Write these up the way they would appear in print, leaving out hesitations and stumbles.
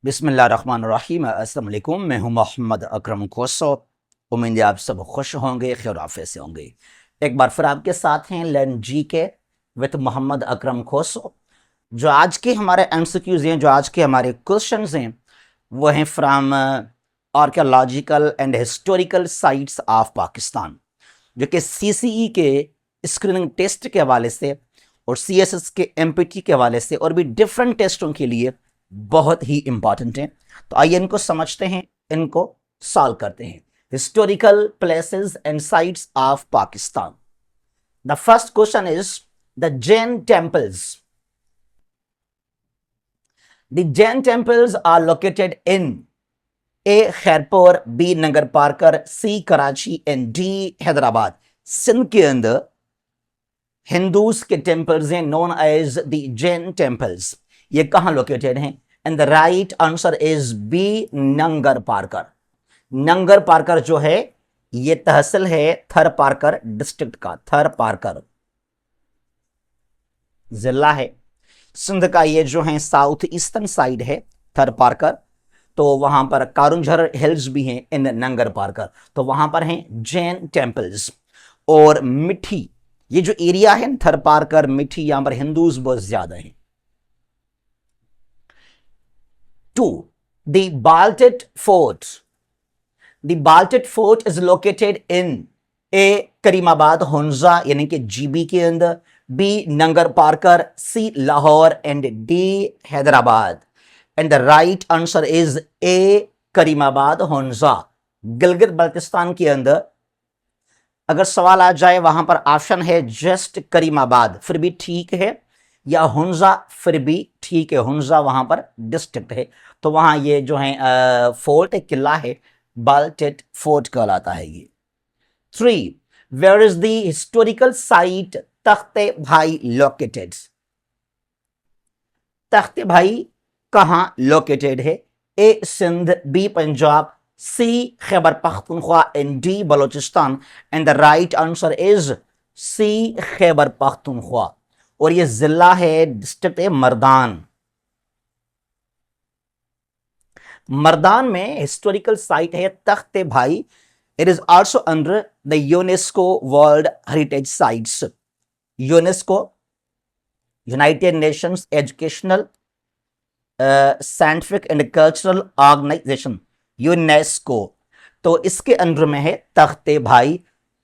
बिस्मिल्लाहिर्रहमानिर्रहीम। अस्सलाम वालेकुम। मैं हूं मोहम्मद अकरम खोसो। उम्मीद है आप सब खुश होंगे, खैर आफियत से होंगे। एक बार फिर आपके साथ हैं लर्न जी के विद मोहम्मद अकरम खोसो। जो आज के हमारे एमसीक्यूज हैं, जो आज के हमारे क्वेश्चंस हैं, वो हैं from archaeological and historical sites of Pakistan, जो कि सीसीई के स्क्रीनिंग टेस्ट के हवाले से और सीएसएस के एमपीटी के हवाले से और भी डिफरेंट टेस्टों के लिए बहुत ही इंपॉर्टेंट हैं। तो आइए इनको समझते हैं, इनको सॉल्व करते हैं। Historical places and sites of Pakistan. The first question is the Jain temples. The Jain temples are located in A Khairpur, B Nagar Parkar, C Karachi and D Hyderabad. Sindh के अंदर हिंदूज के टेम्पल्स हैं known as the Jain temples. ये कहां लोकेटेड हैं? And the right answer is B Nangar Parkar. Nangar Parkar जो है ये तहसील है थर पार्कर डिस्ट्रिक्ट का। थर पार्कर जिला है सिंध का। ये जो है साउथ ईस्टर्न साइड है थर पार्कर। तो वहां पर कारुंझर हिल्स भी हैं इन नंगर पार्कर। तो वहां पर हैं जैन टेम्पल्स। और मिठी, ये जो एरिया है थर पार्कर मिठी, यहां पर हिंदूज बहुत ज्यादा हैं। 2. The Baltet Fort. The Baltet Fort is located in A. Karimabad Hunza यानी कि जीबी के अंदर, B Nangar Parkar, C Lahore and D Hyderabad. And the right answer is A Karimabad Hunza, Gilgit Baltistan के अंदर। अगर सवाल आ जाए वहां पर ऑप्शन है जस्ट करीमाबाद, फिर भी ठीक है, या हुंजा, फिर भी ठीक है। हुंजा वहां पर डिस्ट्रिक्ट है। तो वहां ये जो है फोर्ट एक किला है, बाल्टेट फोर्ट कहलाता है ये। 3. Where is the historical site Takhte Bahi located? Takhte Bahi कहां लोकेटेड है? A Sindh, B Punjab, C Khyber Pakhtunkhwa and D Balochistan. And the right answer is C Khyber Pakhtunkhwa. और ये जिला है, डिस्ट्रिक्ट है मर्दान। मर्दान में हिस्टोरिकल साइट है Takht-i Bahi. It is also under the UNESCO world heritage sites. UNESCO, united nations educational scientific and cultural organization, UNESCO. तो इसके under में है तख्ते भाई,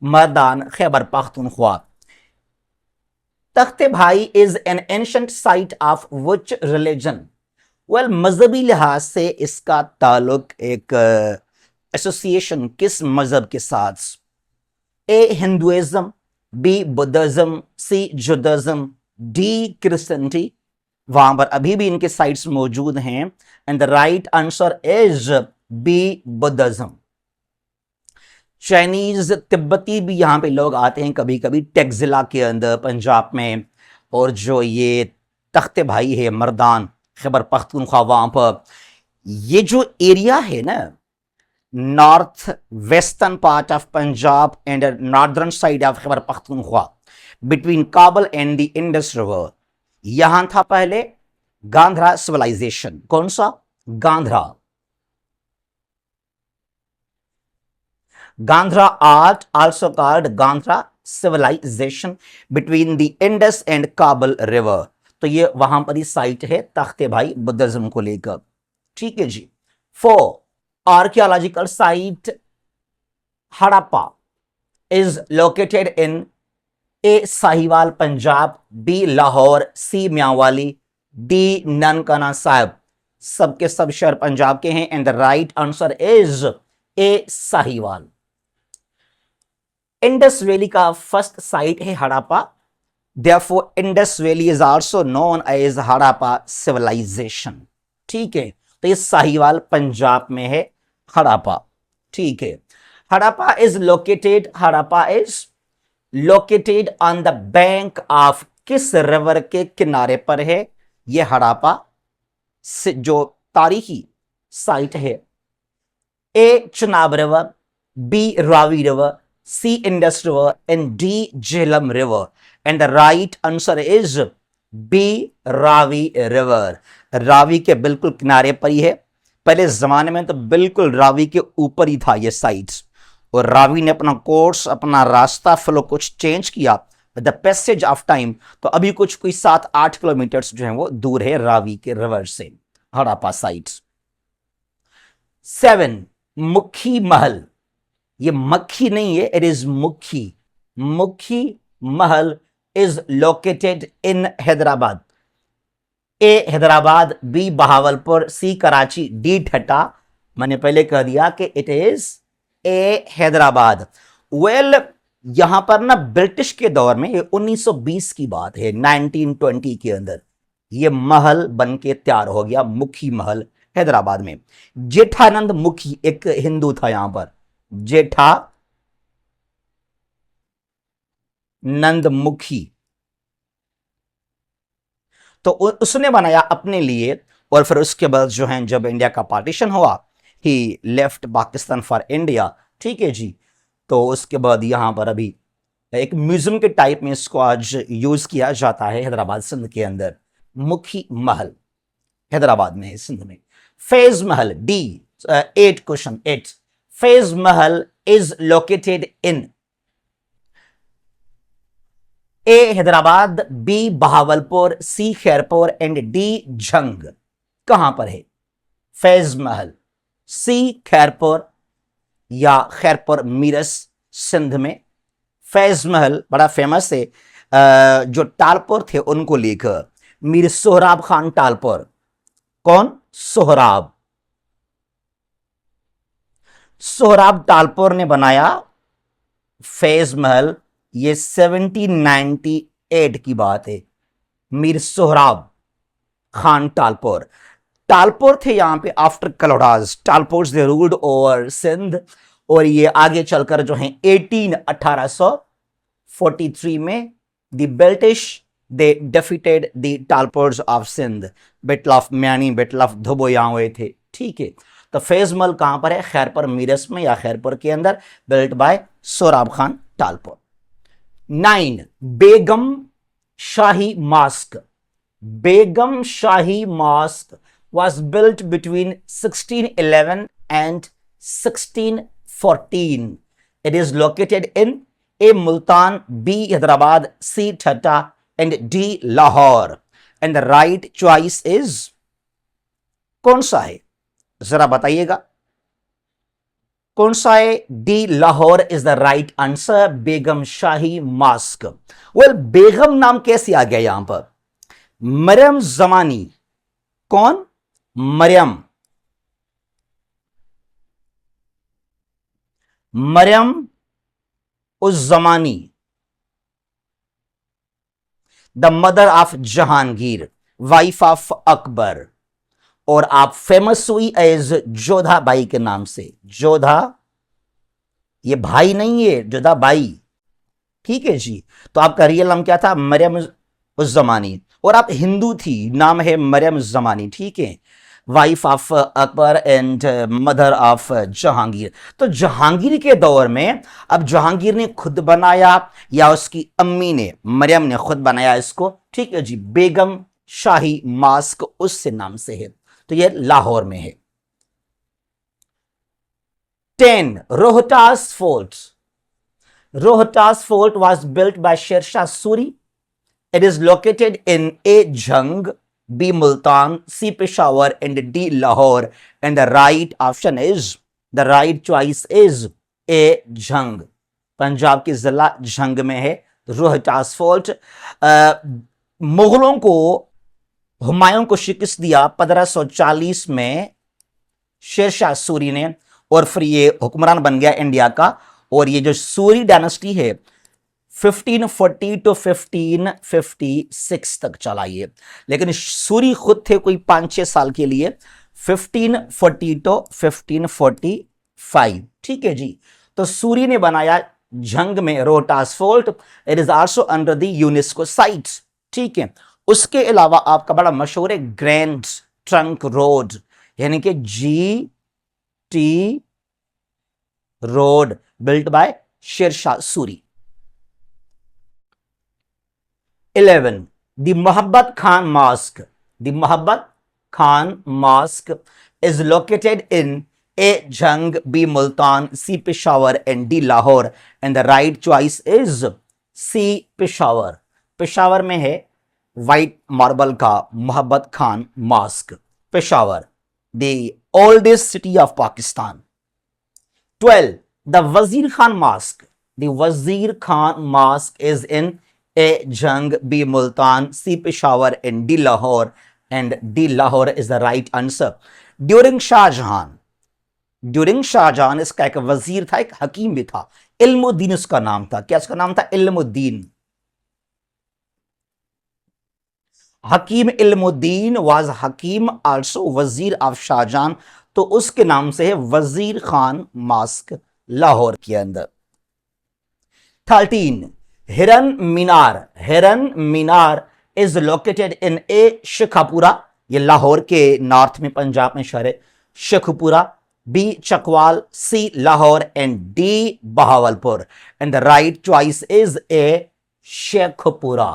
मर्दान, खैबर पख्तूनख्वा। तख्ते भाई is an ancient site of which religion? Well, मजहबी लिहाज से इसका ताल्लुक एक एसोसिएशन किस मजहब के साथ? A Hinduism, B Buddhism, C Judaism, D Christianity. वहां पर अभी भी इनके साइट्स मौजूद हैं। And the right answer is B Buddhism. Chinese, तिब्बती भी यहां पे लोग आते हैं कभी कभी, टेक्जिला के अंदर पंजाब में। और जो ये तख्ते भाई है मर्दान खैबर पख्तूनख्वा, वहां पर ये जो एरिया है ना, north western part of Punjab and northern side of Khyber Pakhtunkhwa, between काबल एंड द इंडस रिवर, यहां था पहले गांधरा सिविलाइजेशन। कौन सा? Gandhra. Gandhra art, also called Gandhra civilization, between the Indus and Kabul river। तो ये वहां पर ही साइट है तख्ते भाई बुद्धिज्म को लेकर। ठीक है जी। 4. Archaeological site Harappa is located in A Sahiwal Punjab, B Lahore, C Mianwali, D Nankana Sahib. सबके सब शहर पंजाब के हैं। And the right answer is A Sahiwal. Indus valley का फर्स्ट साइट है Harappa. Therefore, Indus Valley is also known as Harappa civilization। ठीक है, तो ये साहिवाल पंजाब में है हड़प्पा। ठीक है। Harappa is located on the bank of, किस रिवर के किनारे पर है ये हड़प्पा जो तारीखी साइट है? A Chenab river, B Ravi river, C Indus River and D Jhelum River। And the right answer is B Ravi River। Ravi के बिल्कुल किनारे पर ही है। पहले जमाने में तो बिल्कुल रावी के ऊपर ही था ये साइट्स, और रावी ने अपना कोर्स, अपना रास्ता फ्लो कुछ चेंज किया द पैसेज ऑफ टाइम। तो अभी कुछ कोई 7-8 किलोमीटर जो है वो दूर है रावी के रिवर से हड़प्पा साइट्स। 7 मुखी महल, ये मक्खी नहीं है, it is Mukhi. Mukhi Mahal is located in Hyderabad. A Hyderabad, B Bahawalpur, C Karachi, D Thatta. मैंने पहले कह दिया कि it is A Hyderabad. Well यहां पर ना ब्रिटिश के दौर में, ये 1920 की बात है, 1920 के अंदर ये महल बन के तैयार हो गया, मुखी महल हैदराबाद में। जेठानंद मुखी एक हिंदू था यहां पर, जेठानंद मुखी, तो उसने बनाया अपने लिए। और फिर उसके बाद जो है जब इंडिया का पार्टीशन हुआ, ही लेफ्ट पाकिस्तान फॉर इंडिया, ठीक है जी। तो उसके बाद यहां पर अभी एक म्यूजियम के टाइप में इसको आज यूज किया जाता है हैदराबाद सिंध के अंदर। मुखी महल हैदराबाद में है, सिंध में। फैज महल, D 8 question 8। Faiz Mahal is located in A Hyderabad, B Bahawalpur, C Khairpur and D Jhang. कहां पर है फैज महल? सी खैरपुर या खैरपुर मीरस सिंध में। फैज महल बड़ा फेमस है, जो टालपुर थे उनको लेकर, मीर सोहराब खान टालपुर। कौन? सोहराब, सोहराब टालपुर ने बनाया फैज महल। ये 1798 की बात है। मीर सोहराब खान टालपुर, टालपुर थे यहां पे after Kalhoras. Talpurs they ruled over Sindh, और ये आगे चलकर जो है 1843 में the British they defeated the Talpurs of Sindh. Battle of Miani, battle of Dubbo यहां हुए थे, ठीक है। तो फैज महल कहां पर है? खैरपुर मीरस में या खैरपुर के अंदर, built by Sohrab Khan Talpur. 9 Begum Shahi mosque. Begum Shahi mosque was built between 1611 and 1614. It is located in A. Multan, B. Hyderabad, C. Thatta and D. Lahore. And the right choice is कौन सा है? जरा बताइएगा कौन सा है? D Lahore is the right answer. Begum Shahi mosque. Well Begum नाम कैसे आ गया यहां पर? मरियम जमानी। कौन? मरियम, मरियम उस जमानी, the mother of Jahangir, wife of Akbar, और आप फेमस हुई एज जोधा बाई के नाम से। जोधा, ये भाई नहीं है, जोधा बाई, ठीक है जी। तो आपका रियल नाम क्या था? मरियम उस जमानी, और आप हिंदू थी, नाम है मरियम जमानी, ठीक है। Wife of Akbar and mother of Jahangir. तो जहांगीर के दौर में, अब जहांगीर ने खुद बनाया या उसकी अम्मी ने, मरियम ने खुद बनाया इसको, ठीक है जी। बेगम शाही मॉस्क उससे नाम से है, तो यह लाहौर में है। 10 Rohtas fort. Rohtas fort was built by Sher Shah Suri. It is located in A. Jhang, B. Multan, C. Peshawar and D. Lahore. And the right option is, the right choice is A. Jhang. Punjab के जिला झंग में है Rohtas fort. मुगलों को, हुमायूं को शिकस्त दिया 1540 में शेरशाह सूरी ने, और फिर ये हुक्मरान बन गया इंडिया का। और ये जो सूरी डायनेस्टी है 1540 टू 1556 तक चला ये, लेकिन सूरी खुद थे कोई 5-6 साल के लिए, 1540 टू 1545, ठीक है जी। तो सूरी ने बनाया झंग में Rohtas fort. It is also under the UNESCO sites, ठीक है। उसके अलावा आपका बड़ा मशहूर है ग्रैंड ट्रंक रोड, यानी कि GT road, built by Sher Shah Suri. 11 the Mohabbat Khan mosque. the Mohabbat Khan Mosque is located in A. Jhang, B. Multan, C. Peshawar, and D. Lahore. And the right choice is C. Peshawar. Peshawar में है white marble का Mohabbat Khan mosque. Peshawar, the oldest city of Pakistan. 12. The Wazir Khan Mosque. The Wazir Khan Mosque is in A. Jhang, B. Multan, C. Peshawar, and D. Lahore. And D. Lahore is the right answer. During Shah Jahan इसका एक वजीर था, एक हकीम भी था. इल्मुद्दीन उसका नाम था. क्या उसका नाम था? इल्मुद्दीन. हकीम इल्मुद्दीन वाज हकीम आल्सो वजीर ऑफ शाहजहां. तो उसके नाम से है वजीर खान मॉस्क लाहौर के अंदर. 13. Hiran Minar is located in A Sheikhupura. ये लाहौर के नॉर्थ में, पंजाब में शहर है Sheikhupura. B Chakwal, C Lahore, and D Bahawalpur. And the right choice is A Sheikhupura.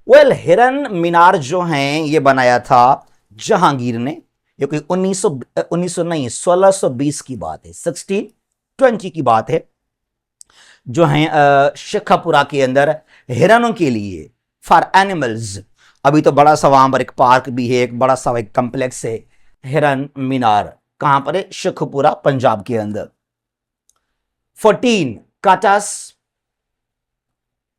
Well, Hiran Minar जो हैं ये बनाया था जहांगीर ने. ये कोई 1900 नहीं, 1620 की बात है, 1620 की बात है. जो है शेखपुरा के अंदर हिरनों के लिए, फॉर एनिमल्स. अभी तो बड़ा सा वहां पर एक पार्क भी है, एक बड़ा सा एक कम्प्लेक्स है. हिरन मीनार कहां पर है? शेखपुरा, पंजाब के अंदर. 14.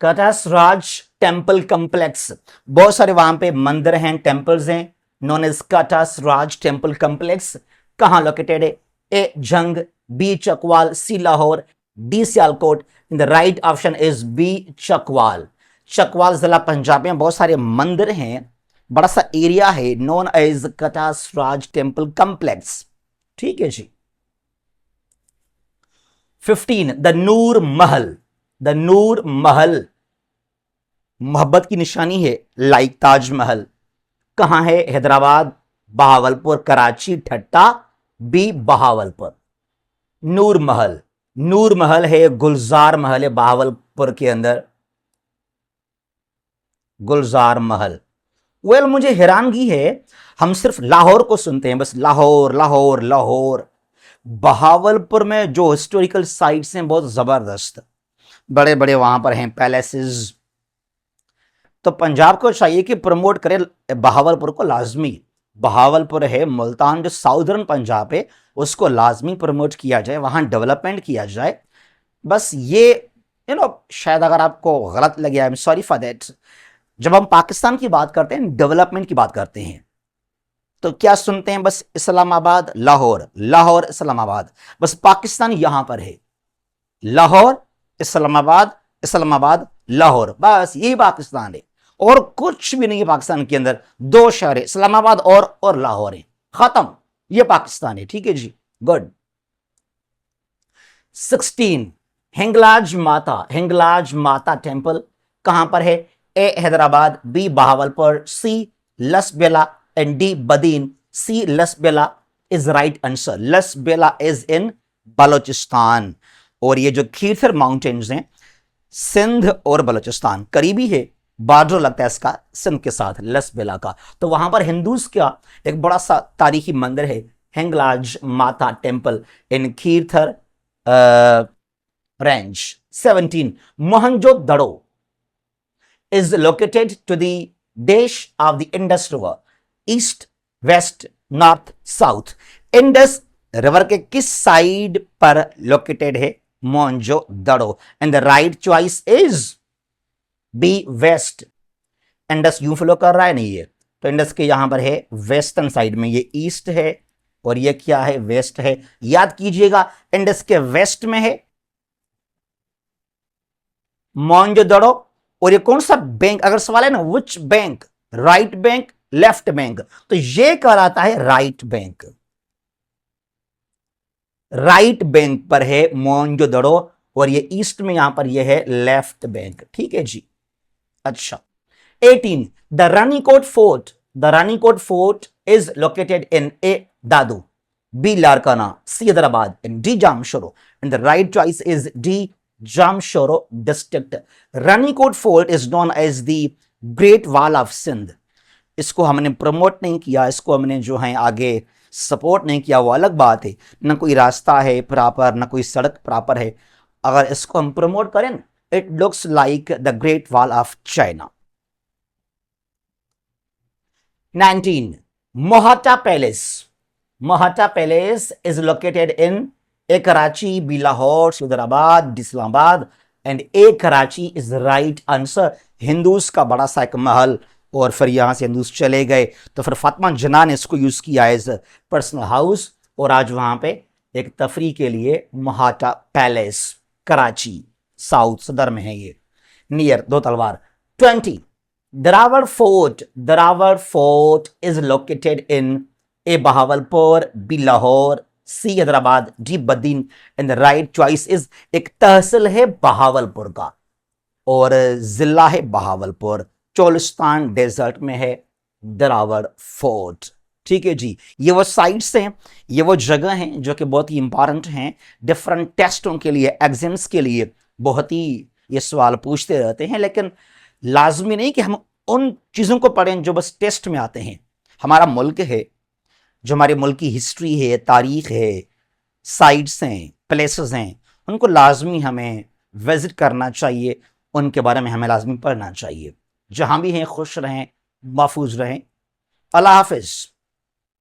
Katas Raj temple complex. बहुत सारे वहां पे मंदिर हैं, टेम्पल्स हैं, known as Katas Raj temple complex. कहां लोकेटेड है? A Jhang, B Chakwal, C Lahore, D Sialkot. The right option is B Chakwal. Chakwal जिला पंजाब में बहुत सारे मंदिर हैं, बड़ा सा एरिया है, known as Katas Raj temple complex. ठीक है जी. 15. द नूर महल मोहब्बत की निशानी है, लाइक ताजमहल. कहां है? हैदराबाद, बहावलपुर, कराची, ठट्टा, बी बहावलपुर. नूर महल है, गुलजार महल है बहावलपुर के अंदर. गुलजार महल. वेल, मुझे हैरानगी है, हम सिर्फ लाहौर को सुनते हैं, बस लाहौर. बहावलपुर में जो हिस्टोरिकल साइट्स हैं बहुत जबरदस्त, बड़े बड़े वहां पर हैं पैलेसेस. तो पंजाब को चाहिए कि प्रमोट करे बहावलपुर को लाजमी. बहावलपुर है, मुल्तान जो साउदर्न पंजाब है उसको लाजमी प्रमोट किया जाए, वहां डेवलपमेंट किया जाए. बस ये शायद अगर आपको गलत लगे, I am sorry for that. जब हम पाकिस्तान की बात करते हैं, डेवलपमेंट की बात करते हैं, तो क्या सुनते हैं? बस इस्लामाबाद, लाहौर इस्लामाबाद. बस पाकिस्तान यहां पर है, लाहौर इस्लामाबाद लाहौर, बस यही पाकिस्तान है और कुछ भी नहीं है. पाकिस्तान के अंदर दो शहर है, इस्लामाबाद और लाहौर है, खत्म. ये पाकिस्तान है. ठीक है जी, गुड. 16. हिंगलाज माता टेम्पल कहां पर है? A Hyderabad, B Bahawalpur, C Lasbela, and D Badin. C Lasbela is right answer. Lasbela is in Balochistan. और ये जो खीरथर माउंटेन्स हैं, सिंध और बलोचिस्तान करीबी है, बॉर्डर लगता है इसका सिंध के साथ, लसबेला का. तो वहां पर हिंदूज का एक बड़ा सा तारीखी मंदिर है, Hinglaj Mata temple in Kirthar range. 17. Mohenjodaro is located to the dash of the Indus River, east, west, north, south. Indus river के किस साइड पर लोकेटेड है Mohenjo-daro? And the right choice is B west. Indus यूं फ्लो कर रहा है, नहीं है, तो इंडस के यहां पर है वेस्टर्न साइड में, ये ईस्ट है और ये क्या है? वेस्ट है. याद कीजिएगा, इंडस के वेस्ट में है मोहनजोदड़ो. और ये कौन सा बैंक, अगर सवाल है ना which bank, right bank, left bank, तो ये कहलाता है राइट बैंक. राइट बैंक पर है मोहनजोदड़ो और ये ईस्ट में यहां पर ये है लेफ्ट बैंक. ठीक है जी. अच्छा. 18. The Ranikot fort is located in A Dadu, B Larkana, C Hyderabad, and D Jamshoro. And the right choice is D Jamshoro district. Ranikot Fort is known as the Great Wall of Sindh. इसको हमने प्रमोट नहीं किया, इसको हमने जो है आगे सपोर्ट नहीं किया, वो अलग बात है। ना कोई रास्ता है प्रॉपर, ना कोई सड़क प्रॉपर है। अगर इसको हम प्रमोट करें, it looks like the great wall of China. 19. Mohata Palace. Mohata Palace is located in A. Karachi, B. Lahore, Hyderabad, Islamabad, and A. Karachi is the right answer. Hindus का बड़ा सा एक महल, और फिर यहाँ से हिंदूस चले गए तो फिर फातिमा जिन्ना ने इसको यूज़ किया एज पर्सनल हाउस, और आज वहाँ पे एक तफरी के लिए मोहाटा पैलेस, कराची साउथ सदर में है ये, नियर दो तलवार। 20. Darawar Fort is located in A. Bahawalpur, B. Lahore, C. Hyderabad, D. Badin, and the right choice is एक तहसील है बहावलपुर का और जिला है बहावलपुर, चोलिस्तान डेजर्ट में है दरावर फोर्ट। ठीक है जी, ये वो साइट्स हैं, ये वो जगह हैं जो कि बहुत ही इंपॉर्टेंट हैं डिफरेंट टेस्टों के लिए, एग्जाम्स के लिए बहुत ही ये सवाल पूछते रहते हैं, लेकिन लाजमी नहीं कि हम उन चीज़ों को पढ़ें जो बस टेस्ट में आते हैं। हमारा मुल्क है, जो हमारे मुल्क की हिस्ट्री है, तारीख है, साइट्स हैं, प्लेसेस हैं, उनको लाजमी हमें विजिट करना चाहिए, उनके बारे में हमें लाजमी पढ़ना चाहिए। जहाँ भी हैं खुश रहें, महफूज रहें। अल्लाह हाफिज़।